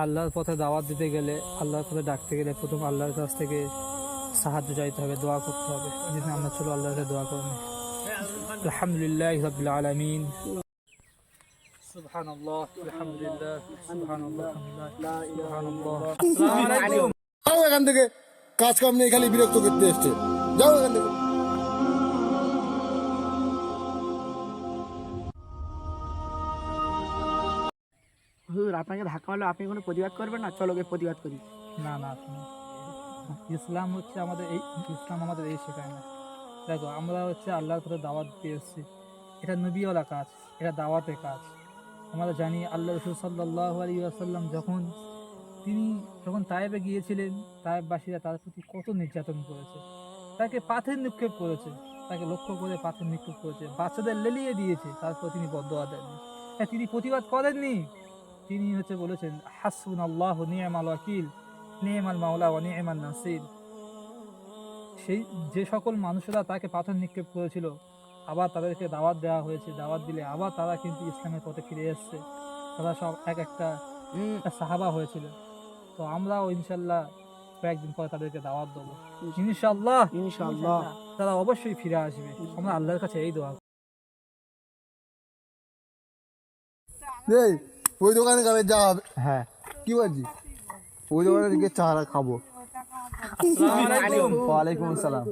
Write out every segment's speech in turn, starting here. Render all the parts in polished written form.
আল্লাহর পথে দাওয়াত দিতে গেলে, আল্লাহর পথে ডাকতে গেলে প্রথম আল্লাহর কাছ থেকে সাহায্য চাইতে হবে, দোয়া করতে হবে। যেদিন আমরা চলো আল্লাহর কাছে দোয়া করবো। আলহামদুলিল্লাহি রাব্বিল আলামিন। সুবহানাল্লাহ, আলহামদুলিল্লাহ, সুবহানাল্লাহ, সুবহানাল্লাহ। আসসালামু আলাইকুম। যাও এখান থেকে, কাজ কাম নেই, খালি বিরক্ত করতে এসছে। যাও এখান থেকে। হুজুর, আপনাকে ধাক্কা মারলে আপনি কোনো প্রতিবাদ করবেন না? চলো গিয়ে প্রতিবাদ করি। না না, ইসলাম হচ্ছে আমাদের এই, ইসলাম আমাদের এই শেখায় না। দেখো, আমরা হচ্ছে আল্লাহর পথে দাওয়াত দিয়ে এসেছি, এটা নবীওয়ালা কাজ, এটা দাওয়াতের কাজ। আমরা জানি আল্লাহ রাসূল সাল্লাল্লাহু আলাইহি ওয়াসাল্লাম যখন তায়েবে গিয়েছিলেন, তায়েববাসীরা তার প্রতি কত নির্যাতন করেছে, তাকে পাথর নিক্ষেপ করেছে, তাকে লক্ষ্য করে পাথর নিক্ষেপ করেছে, বাচ্চাদের লেলিয়ে দিয়েছে, তারপর তিনি বদদোয়া দেননি। তিনি প্রতিবাদ করেননি। তিনি হচ্ছে বলেছেন, হাসবুনাল্লাহু নি'মাল ওয়াকিল, নি'মাল মাওলা ওয়া নি'মান নাসির। সেই যে সকল মানুষেরা তাকে পাথর নিক্ষেপ করেছিল, আবার তাদেরকে দাওয়াত দেওয়া হয়েছে, দাওয়াত দিলে আবার তারা কিন্তু ইসলামের পথে ফিরে এসছে। তারা সব এক একটা সাহাবা হয়েছিল। তো আমরাও ইনশাল্লাহ কয়েকদিন পরে তাদেরকে দাওয়াত দেবো, ইনশাল্লাহ। ইনশাআল্লাহ। তারা অবশ্যই ফিরে আসবে। আমরা আল্লাহর কাছে এই দোয়া। এই, ওই দোকানে যাবে, যা হবে। হ্যাঁ, কি বলছিস? ওই দোকানে গিয়ে চারা খাবো। আসসালামু আলাইকুম। ওয়ালাইকুম আসসালাম।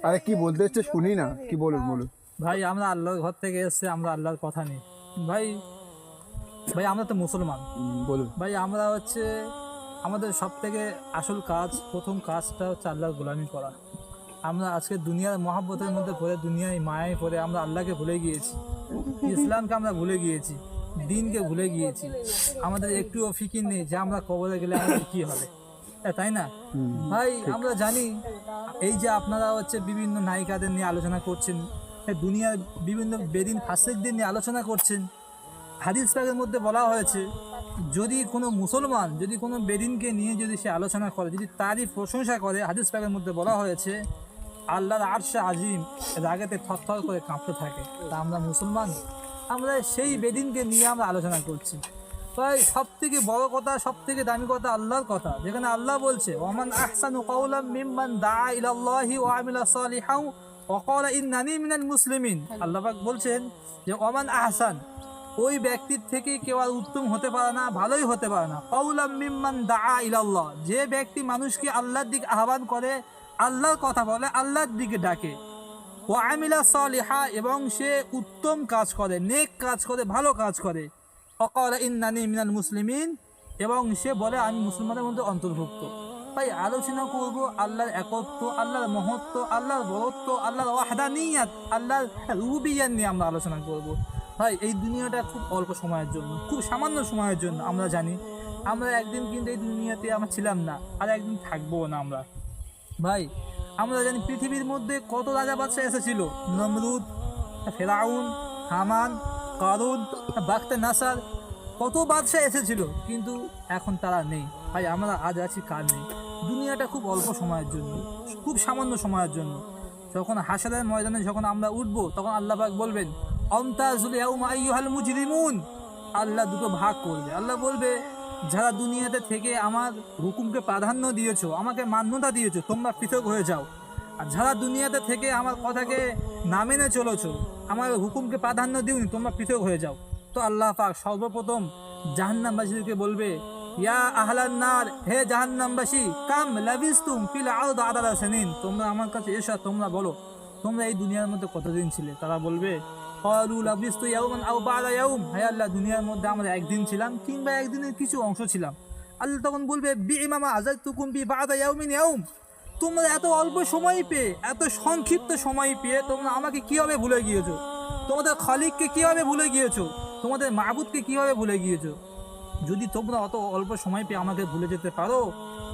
আরে কি বলতে এসছে শুনি না, কি বলুন বলুন। ভাই, আমরা আল্লাহর ঘর থেকে এসেছি, আমরা আল্লাহর কথা নেই। ভাই ভাই আমরা তো মুসলমান। বলুন। ভাই আমরা হচ্ছে, আমাদের সব থেকে আসল কাজ, প্রথম কাজটা হচ্ছে আল্লাহর গোলামি করা। আমরা আজকে দুনিয়ার মহাব্বতের মধ্যে পড়ে, দুনিয়ায় মায়ায় পড়ে আমরা আল্লাহকে ভুলে গিয়েছি, ইসলামকে আমরা ভুলে গিয়েছি, দিনকে ভুলে গিয়েছি। আমাদের একটুও ফিকির নেই যে আমরা কবরে গেলে আমাদের কি হবে, তাই না? ভাই আমরা জানি, এই যে আপনারা হচ্ছে বিভিন্ন নায়িকাদের নিয়ে আলোচনা করছেন, দুনিয়ার বিভিন্ন বেদিন ফাসিকদের নিয়ে আলোচনা করছেন। হাদিস পাকের মধ্যে বলা হয়েছে, যদি কোনো মুসলমান যদি কোনো বেদিনকে নিয়ে যদি সে আলোচনা করে, যদি তারই প্রশংসা করে, হাদিস পাকের মধ্যে বলা হয়েছে আল্লাহর আরশে আজিম রাগেতে থরথর করে কাঁপতে থাকে। তা আমরা মুসলমান, আমরা সেই বেদিনকে নিয়ে আমরা আলোচনা করছি। তাই সব থেকে বড় কথা, সব থেকে দামি কথা আল্লাহর কথা, যেখানে আল্লাহ বলছে, ওমান আহসানু কাওলাম মিম্মান দাআ ইলাল্লাহি ওয়া আমিলা সালিহান ওয়া ক্বালা ইন্নানি মিনাল মুসলিমিন। আল্লাহ পাক বলছেন যে ওমান আহসান, ওই ব্যক্তির থেকে কেউ আর উত্তম হতে পারে না, ভালোই হতে পারে না। কাওলাম মিম্মান দাআ ইলাল্লাহ, যে ব্যক্তি মানুষকে আল্লাহর দিকে আহ্বান করে, আল্লাহর কথা বলে, আল্লাহর দিকে ডাকে। ওয়া আমিলা সালিহা, এবং সে উত্তম কাজ করে, নেক কাজ করে, ভালো কাজ করে। ওয়া ক্বালা ইন্নানি মিনাল মুসলিমিন, এবং সে বলে আমি মুসলমানের মধ্যে অন্তর্ভুক্ত। তাই আলোচনা করব আল্লাহর একত্ব, আল্লাহর মহত্ব, আল্লাহর বরত্ব, আল্লাহর ওয়াহদানিয়াত, আল্লাহর রুবিয়াত নিয়ে আমরা আলোচনা করব। ভাই এই দুনিয়াটা খুব অল্প সময়ের জন্য, খুব সামান্য সময়ের জন্য। আমরা জানি আমরা একদিন কিন্তু এই দুনিয়াতে আমরা ছিলাম না, আর একদিন থাকবো না আমরা। ভাই আমরা জানি পৃথিবীর মধ্যে কত রাজা বাদশাহ এসেছিল, নমরুদ, ফেরাউন, হামান, কারুন, বাখতে নাসার, কত বাদশাহ এসেছিল, কিন্তু এখন তারা নেই। ভাই আমরা আজ আছি, কাল নেই। দুনিয়াটা খুব অল্প সময়ের জন্য, খুব সামান্য সময়ের জন্য। যখন হাসরের ময়দানে যখন আমরা উঠবো, তখন আল্লাহ পাক বলবেন আমতাজুল ইয়াউমা আইয়ুহাল মুজরিমুন। আল্লাহ দুটো ভাগ করবে। আল্লাহ বলবে, যারা দুনিয়াতে থেকে আমার হুকুমকে প্রাধান্য দিয়েছো, আমাকে মান্যতা দিয়েছো, তোমরা পৃথক হয়ে যাও। আর যারা দুনিয়াতে থেকে আমার কথাকে না মেনে চলেছো, আমার হুকুমকে প্রাধান্য দিওনি, তোমরা পৃথক হয়ে যাও। তো আল্লাহ পাক সর্বপ্রথম জাহান্নামবাসীদেরকে বলবে, ইয়া আহলান নার, হে জাহান্নামবাসী, কাম লাবিস্তুম ফিল আরদ আদাদা সিনিন, তোমরা আমার কাছে এসো, তোমরা বলো তোমরা এই দুনিয়ার মধ্যে কতদিন ছিলে। তারা বলবে, ক্বালু লাবিস্তু ইয়াওমান আও বা'দা ইয়াওম, হে আল্লাহ দুনিয়ার মধ্যে আমরা একদিন ছিলাম, কিংবা একদিনের কিছু অংশ ছিলাম। আল্লাহ তখন বলবে, বিইমামা আযাতুকুম বি বা'দা ইয়াওমিন ইয়াওম, তোমরা এত অল্প সময় পেয়ে, এত সংক্ষিপ্ত সময় পেয়ে তোমরা আমাকে কিভাবে ভুলে গিয়েছো, তোমাদের খালিককে কিভাবে ভুলে গিয়েছো, তোমাদের মাবুদকে কিভাবে ভুলে গিয়েছো। যদি তোমরা অত অল্প সময় পেয়ে আমাকে ভুলে যেতে পারো,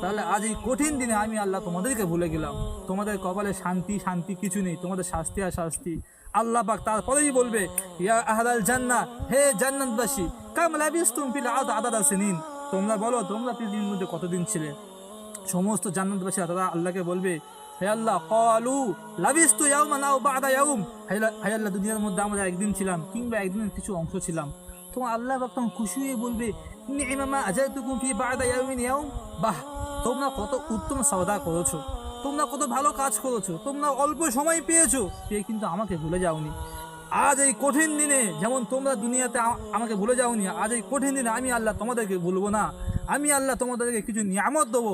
তাহলে আজ এই কঠিন দিনে আমি আল্লাহ তোমাদেরকে ভুলে গেলাম। তোমাদের কপালে শান্তি শান্তি কিছু নেই, তোমাদের শাস্তি আর শাস্তি। আল্লাহ পাক তারপরেই বলবে, ইয়া আহলাল জান্নাহ, হে জান্নাতবাসী, কাম লাবিস্তুম ফিল আরদ আদাদা সিনিন, তোমরা বলো তোমরা পৃথিবীর মধ্যে কতদিন ছিলে। সমস্ত জান্নাতবাসীরা তারা আল্লাহকে বলবে, হে আল্লাহ, ক্বালু লাবিস্তু ইয়াওমান আও বা'দা ইয়াওম, হে আল্লাহ দুনিয়ার মধ্যে আমরা একদিন ছিলাম, কিংবা একদিনের কিছু অংশ ছিলাম। তোমার আল্লাহ পাক তখন খুশি হয়ে বলবে নি'মা মা আজাতুকুম ফি বা'দা ইয়াউমিন ইয়াউম, বাহ তোমরা কত উত্তম সওদা করেছো, তোমরা কত ভালো কাজ করেছো, তোমরা অল্প সময় পেয়েছো, পেয়ে কিন্তু আমাকে ভুলে যাওনি। আজ এই কঠিন দিনে যেমন তোমরা দুনিয়াতে আমাকে ভুলে যাওনি, আজ এই কঠিন দিনে আমি আল্লাহ তোমাদেরকে ভুলবো না। আমি আল্লাহ তোমাদেরকে কিছু নিয়ামত দেবো,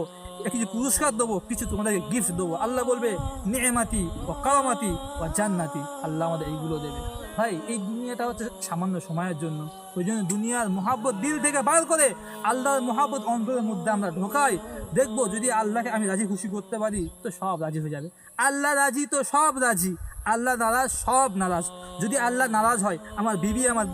কিছু পুরস্কার দেবো, কিছু তোমাদেরকে গিফট দেবো। আল্লাহ বলবে নি'মাতি ও কারামাতি ও জান্নাতি, আল্লাহ আমাদের এইগুলো দেবে। ভাই এই দুনিয়াটা হচ্ছে সামান্য সময়ের জন্য, ওই জন্য দুনিয়ার মহাব্বত দিল থেকে বার করে আল্লাহর মহাব্বত অন্তরের মধ্যে আমরা ঢোকাই। দেখবো যদি আল্লাহকে আমি রাজি খুশি করতে পারি তো সব রাজি হয়ে যাবে। আল্লাহ রাজি তো সব রাজি, আল্লাহ নারাজ সব নারাজ। যদি আল্লাহ নারাজ হয় আমার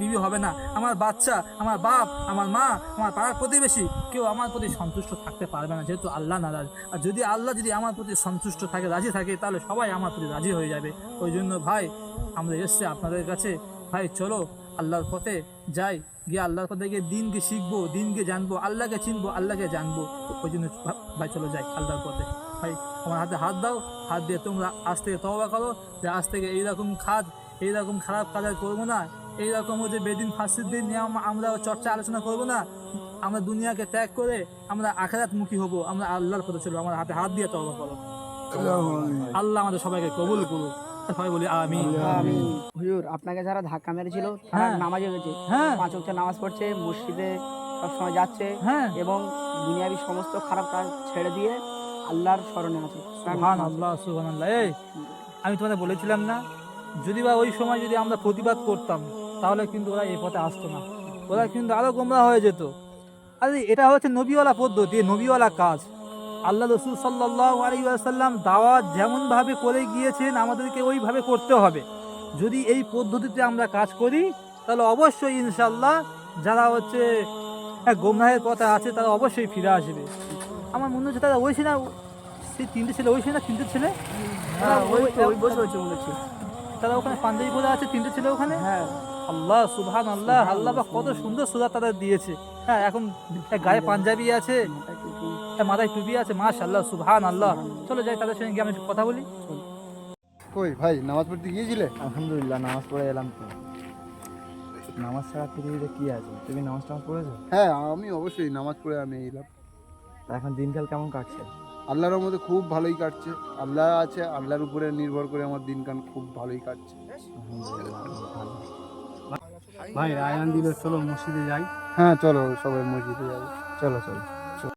বিবি হবে না, আমার বাচ্চা, আমার বাপ, আমার মা, আমার পাড়ার প্রতিবেশী কেউ আমার প্রতি সন্তুষ্ট থাকতে পারবে না, যেহেতু আল্লাহ নারাজ। আর যদি আল্লাহ আমার প্রতি সন্তুষ্ট থাকে, রাজি থাকে, তাহলে সবাই আমার প্রতি রাজি হয়ে যাবে। ওই জন্য ভাই আমরা এসছি আপনাদের কাছে, ভাই চলো আল্লাহর পথে যাই, গিয়ে আল্লাহর পথে গিয়ে দিনকে শিখবো, দিনকে জানবো, আল্লাহকে চিনবো, আল্লাহকে জানবো। ওই জন্য ভাই চলো যাই আল্লাহর পথে। ভাই আমার হাতে হাত দাও, হাত দিয়ে তোমরা আজ থেকে তওবা করো যে আজ থেকে এইরকম এইরকম খারাপ কাজ আর করবো না, এইরকম যে বেদিন ফাঁসির দিন নিয়ে আমরা চর্চা আলোচনা করবো না। আমরা দুনিয়াকে ত্যাগ করে আমরা আখিরাত মুখী হবো, আমরা আল্লাহর পথে চলবো। আমার হাতে হাত দিয়ে তওবা করো। আল্লাহ আমাদের সবাইকে কবুল করুক, সবাই বলি আমিন। হুজুর আপনাকে যারা ধাক্কা মেরেছিল তারা নামাজে গেছে, হ্যাঁ 5 ওয়াক্ত নামাজ পড়ছে, মসজিদে সবসময় যাচ্ছে হ্যাঁ এবং দুনিয়াবি সমস্ত খারাপ কাজ ছেড়ে দিয়ে আল্লাহর স্মরণে আছে। সুবহানাল্লাহ সুবহানাল্লাহ। এই আমি তোমাদের বলেছিলাম না, যদি বা ওই সময় যদি আমরা প্রতিবাদ করতাম তাহলে কিন্তু ওরা এই পথে আসতো না, ওরা কিন্তু আরো গোমরাহ হয়ে যেত। আরে এটা হচ্ছে নবীওয়ালা পদ্ধতি, নবীওয়ালা কাজ। আল্লাহ রসুল সাল্লাল্লাহু আলাইহি ওয়াসাল্লাম দাওয়াত যেমনভাবে করে গিয়েছেন আমাদেরকে ওইভাবে করতে হবে। যদি এই পদ্ধতিতে আমরা কাজ করি তাহলে অবশ্যই ইনশাল্লাহ যারা হচ্ছে গোমরাহের পথে আছে তারা অবশ্যই ফিরে আসবে। আমার মনে হচ্ছে তারা ওই না, সেই তিনটে ছেলে ওই না, তিনটে ছেলে ওই বসে হচ্ছে মনে হচ্ছে। তারা ওখানে পাঞ্জাবি পরে আছে, তিনটে ছেলে ওখানে। হ্যাঁ আল্লাহ সুবহান আল্লাহ, আল্লাহ বা কত সুন্দর সুরা তাদের দিয়েছে। হ্যাঁ এখন গায়ে পাঞ্জাবি আছে, মাথায় টুপি আছে, মাশাআল্লাহ সুবহান আল্লাহ। চলো যাই তাদের সঙ্গে গিয়ে আমি একটু কথা বলি। কই ভাই নামাজ পড়তে গিয়েছিলে? আলহামদুলিল্লাহ নামাজ পড়ে এলাম। তো নামাজ ছাড়া পৃথিবীতে কি আছে? তুমি নামাজ পড়েছো? হ্যাঁ আমি অবশ্যই নামাজ পড়ে আমি এলাম। তা এখন দিনকাল কেমন কাটছে? আল্লাহর মধ্যে খুব ভালোই কাটছে, আল্লাহ আছে, আল্লাহর উপরে নির্ভর করে আমার দিনকাল খুব ভালোই কাটছে। আলহামদুলিল্লাহ ভালো। ভাই আয়ান দিল, চলো মসজিদে যাই। হ্যাঁ চলো সবাই মসজিদে যাবো। চলো চলো।